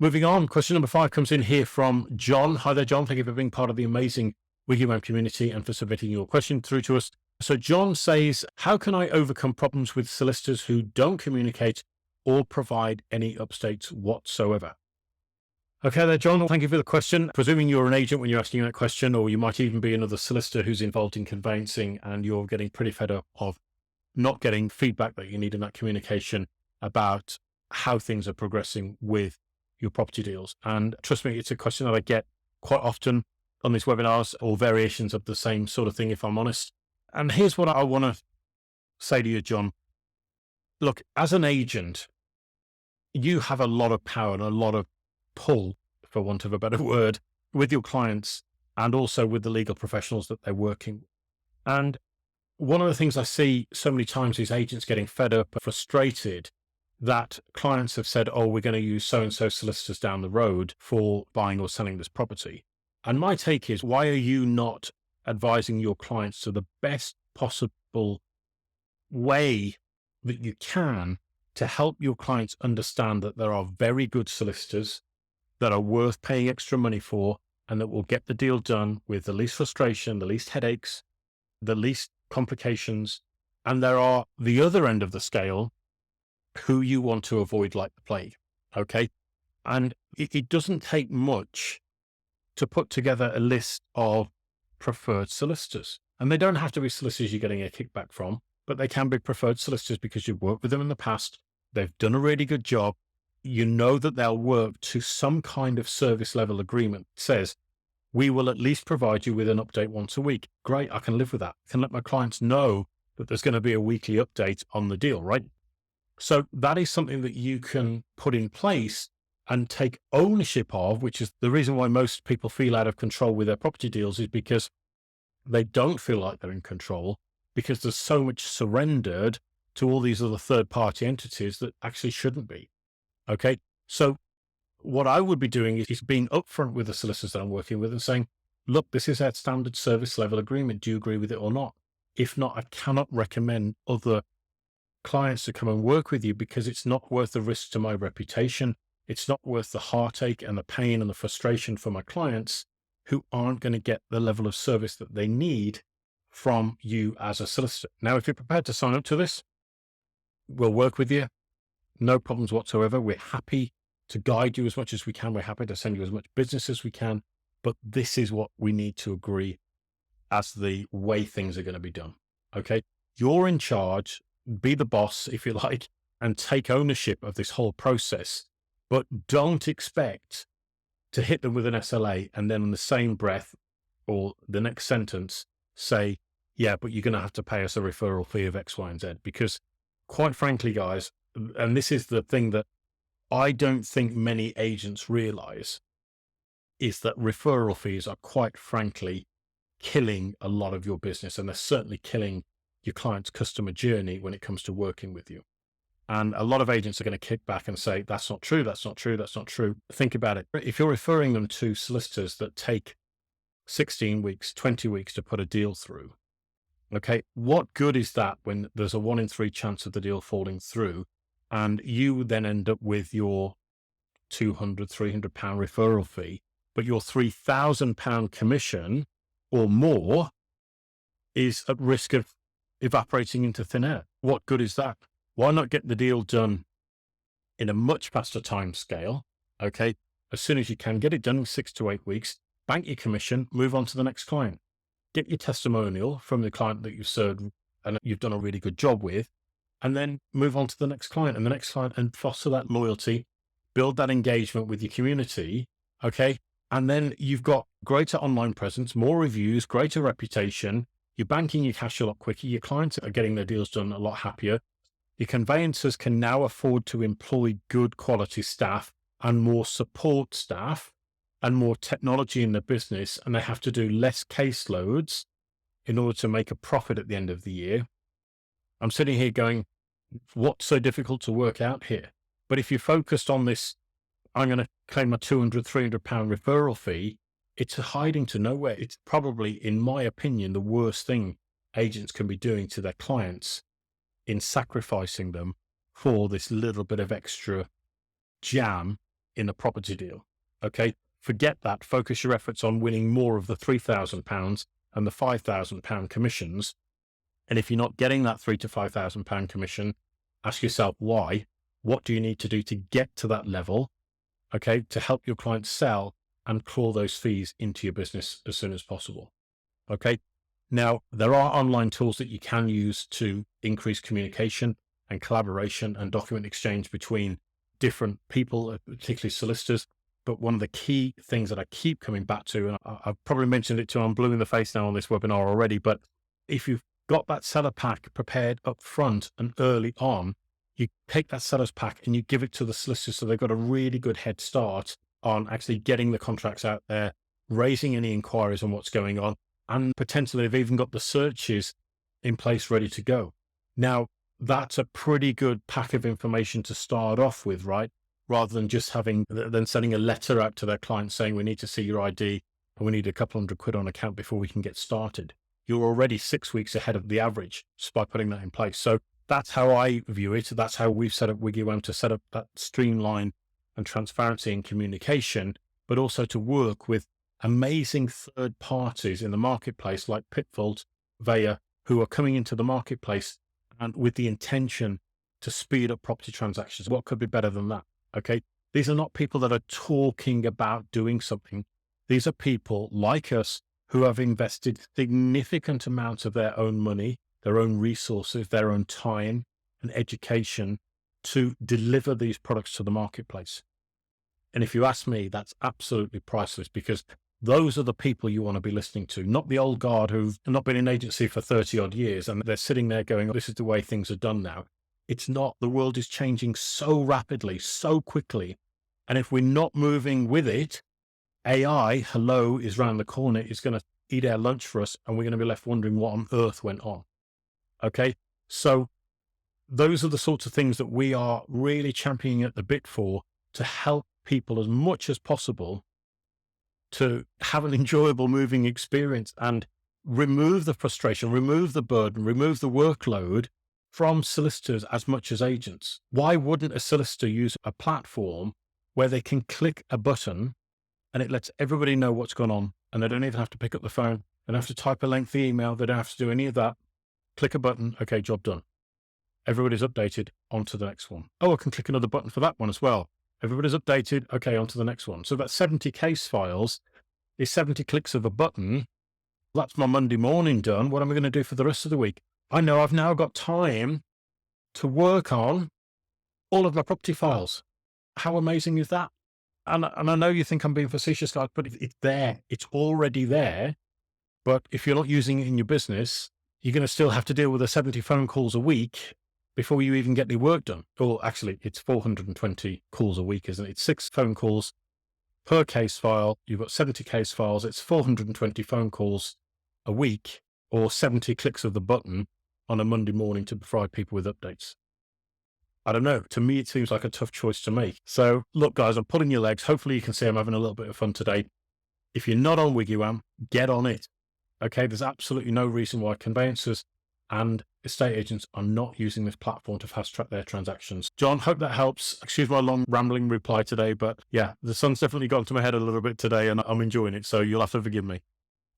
Moving on, question number 5 comes in here from John. Hi there, John. Thank you for being part of the amazing WikiWam community and for submitting your question through to us. So John says, how can I overcome problems with solicitors who don't communicate or provide any updates whatsoever? Okay there, John. Thank you for the question. Presuming you're an agent when you're asking that question, or you might even be another solicitor who's involved in conveyancing and you're getting pretty fed up of not getting feedback that you need in that communication about how things are progressing with your property deals. And trust me, it's a question that I get quite often on these webinars, or variations of the same sort of thing, if I'm honest. And here's what I want to say to you, John. Look, as an agent, you have a lot of power and a lot of pull, for want of a better word, with your clients and also with the legal professionals that they're working with. And one of the things I see so many times is agents getting fed up and frustrated that clients have said, oh, we're going to use so-and-so solicitors down the road for buying or selling this property. And my take is, why are you not advising your clients to the best possible way that you can to help your clients understand that there are very good solicitors that are worth paying extra money for and that will get the deal done with the least frustration, the least headaches, the least complications. And there are the other end of the scale who you want to avoid like the plague. Okay. And it doesn't take much to put together a list of preferred solicitors. And they don't have to be solicitors you're getting a kickback from, but they can be preferred solicitors because you've worked with them in the past. They've done a really good job. You know that they'll work to some kind of service level agreement. It says, we will at least provide you with an update once a week. Great. I can live with that. I can let my clients know that there's going to be a weekly update on the deal, right? So that is something that you can put in place and take ownership of, which is the reason why most people feel out of control with their property deals, is because they don't feel like they're in control, because there's so much surrendered to all these other third-party entities that actually shouldn't be. Okay. So what I would be doing is being upfront with the solicitors that I'm working with and saying, look, this is our standard service level agreement. Do you agree with it or not? If not, I cannot recommend other clients to come and work with you, because it's not worth the risk to my reputation. It's not worth the heartache and the pain and the frustration for my clients who aren't going to get the level of service that they need from you as a solicitor. Now, if you're prepared to sign up to this, we'll work with you. No problems whatsoever. We're happy to guide you as much as we can. We're happy to send you as much business as we can, but this is what we need to agree as the way things are going to be done. Okay. You're in charge, be the boss, if you like, and take ownership of this whole process, but don't expect to hit them with an SLA and then in the same breath or the next sentence say, yeah, but you're going to have to pay us a referral fee of X, Y, and Z. Because quite frankly, guys, and this is the thing that I don't think many agents realize, is that referral fees are quite frankly killing a lot of your business. And they're certainly killing your client's customer journey when it comes to working with you. And a lot of agents are going to kick back and say, that's not true. That's not true. That's not true. Think about it. If you're referring them to solicitors that take 16 weeks, 20 weeks to put a deal through, okay, what good is that when there's a 1 in 3 chance of the deal falling through? And you then end up with your £200, £300 referral fee, but your £3,000 commission or more is at risk of evaporating into thin air. What good is that? Why not get the deal done in a much faster time scale? Okay. As soon as you can, get it done in 6 to 8 weeks, bank your commission, move on to the next client, get your testimonial from the client that you've served and you've done a really good job with, and then move on to the next client and the next client, and foster that loyalty, build that engagement with your community. Okay. And then you've got greater online presence, more reviews, greater reputation. You're banking your cash a lot quicker. Your clients are getting their deals done a lot happier. Your conveyancers can now afford to employ good quality staff and more support staff and more technology in their business. And they have to do less caseloads in order to make a profit at the end of the year. I'm sitting here going, what's so difficult to work out here? But if you're focused on this, I'm going to claim a £200, £300 referral fee, it's hiding to nowhere. It's probably, in my opinion, the worst thing agents can be doing to their clients in sacrificing them for this little bit of extra jam in a property deal. Okay. Forget that. Focus your efforts on winning more of the £3,000 and the £5,000 commissions. And if you're not getting that £3,000 to £5,000 commission, ask yourself why. What do you need to do to get to that level? Okay. To help your clients sell and claw those fees into your business as soon as possible. Okay. Now, there are online tools that you can use to increase communication and collaboration and document exchange between different people, particularly solicitors. But one of the key things that I keep coming back to, and I've probably mentioned it till I'm blue in the face now on this webinar already, but if you've got that seller pack prepared up front and early on, you take that seller's pack and you give it to the solicitor so they've got a really good head start on actually getting the contracts out there, raising any inquiries on what's going on, and potentially they've even got the searches in place ready to go. Now, that's a pretty good pack of information to start off with, right? Rather than just sending a letter out to their clients saying, we need to see your ID and we need a couple £100 on account before we can get started. You're already 6 weeks ahead of the average just by putting that in place. So that's how I view it. That's how we've set up WigiWam, to set up that streamline and transparency in communication, but also to work with amazing third parties in the marketplace like Pitfold, Vaya, who are coming into the marketplace and with the intention to speed up property transactions. What could be better than that? Okay. These are not people that are talking about doing something. These are people like us who have invested significant amounts of their own money, their own resources, their own time and education to deliver these products to the marketplace. And if you ask me, that's absolutely priceless, because those are the people you want to be listening to, not the old guard who've not been in agency for 30 odd years and they're sitting there going, oh, this is the way things are done now. It's not. The world is changing so rapidly, so quickly. And if we're not moving with it, AI, is around the corner, is going to eat our lunch for us. And we're going to be left wondering what on earth went on. Okay. So those are the sorts of things that we are really championing at the bit for, to help people as much as possible to have an enjoyable moving experience and remove the frustration, remove the burden, remove the workload from solicitors as much as agents. Why wouldn't a solicitor use a platform where they can click a button and it lets everybody know what's going on, and they don't even have to pick up the phone, they don't have to type a lengthy email, they don't have to do any of that. Click a button, okay, job done. Everybody's updated, on to the next one. Oh, I can click another button for that one as well. Everybody's updated, okay, on to the next one. So that 70 case files is 70 clicks of a button. That's my Monday morning done. What am I going to do for the rest of the week? I know I've now got time to work on all of my property files. How amazing is that? And I know you think I'm being facetious, guys, but it's there. It's already there. But if you're not using it in your business, you're going to still have to deal with the 70 phone calls a week before you even get the work done. Or actually, it's 420 calls a week, isn't it? It's 6 phone calls per case file. You've got 70 case files. It's 420 phone calls a week, or 70 clicks of the button on a Monday morning to provide people with updates. I don't know. To me, it seems like a tough choice to make. So look, guys, I'm pulling your legs. Hopefully you can see I'm having a little bit of fun today. If you're not on WigiWam, get on it. Okay. There's absolutely no reason why conveyancers and estate agents are not using this platform to fast track their transactions. John, hope that helps. Excuse my long rambling reply today, but yeah, the sun's definitely gone to my head a little bit today and I'm enjoying it. So you'll have to forgive me.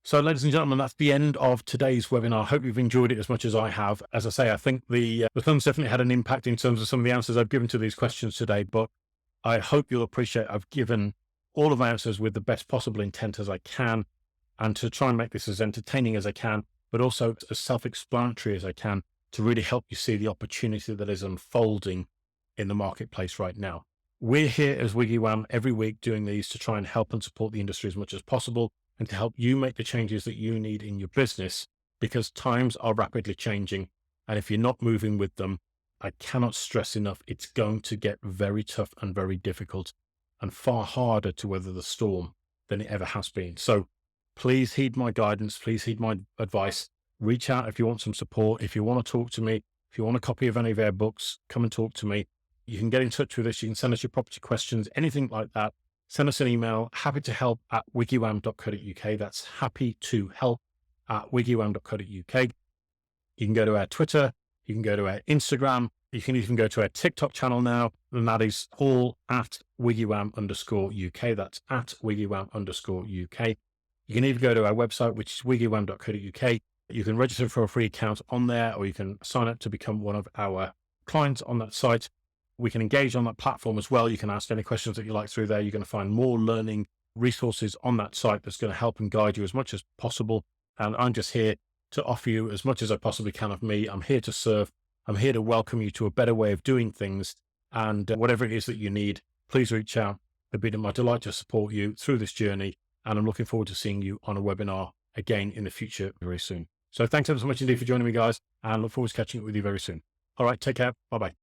So ladies and gentlemen, that's the end of today's webinar. I hope you've enjoyed it as much as I have. As I say, I think the sun's definitely had an impact in terms of some of the answers I've given to these questions today, but I hope you'll appreciate I've given all of my answers with the best possible intent as I can, and to try and make this as entertaining as I can, but also as self-explanatory as I can, to really help you see the opportunity that is unfolding in the marketplace right now. We're here as WigiWam every week doing these to try and help and support the industry as much as possible, and to help you make the changes that you need in your business, because times are rapidly changing. And if you're not moving with them, I cannot stress enough, it's going to get very tough and very difficult and far harder to weather the storm than it ever has been. So please heed my guidance. Please heed my advice. Reach out if you want some support. If you want to talk to me, if you want a copy of any of our books, come and talk to me. You can get in touch with us. You can send us your property questions, anything like that. Send us an email, happytohelp@wigiwam.co.uk. That's happytohelp@wigiwam.co.uk. You can go to our Twitter. You can go to our Instagram. You can even go to our TikTok channel now, and that is all at wigwam_UK. That's at wigwam_UK. You can even go to our website, which is wigwam.co.uk. You can register for a free account on there, or you can sign up to become one of our clients on that site. We can engage on that platform as well. You can ask any questions that you like through there. You're going to find more learning resources on that site that's going to help and guide you as much as possible. And I'm just here to offer you as much as I possibly can of me. I'm here to serve. I'm here to welcome you to a better way of doing things. And whatever it is that you need, please reach out. It'd be my delight to support you through this journey. And I'm looking forward to seeing you on a webinar again in the future very soon. So thanks ever so much indeed for joining me, guys, and look forward to catching up with you very soon. All right, take care. Bye-bye.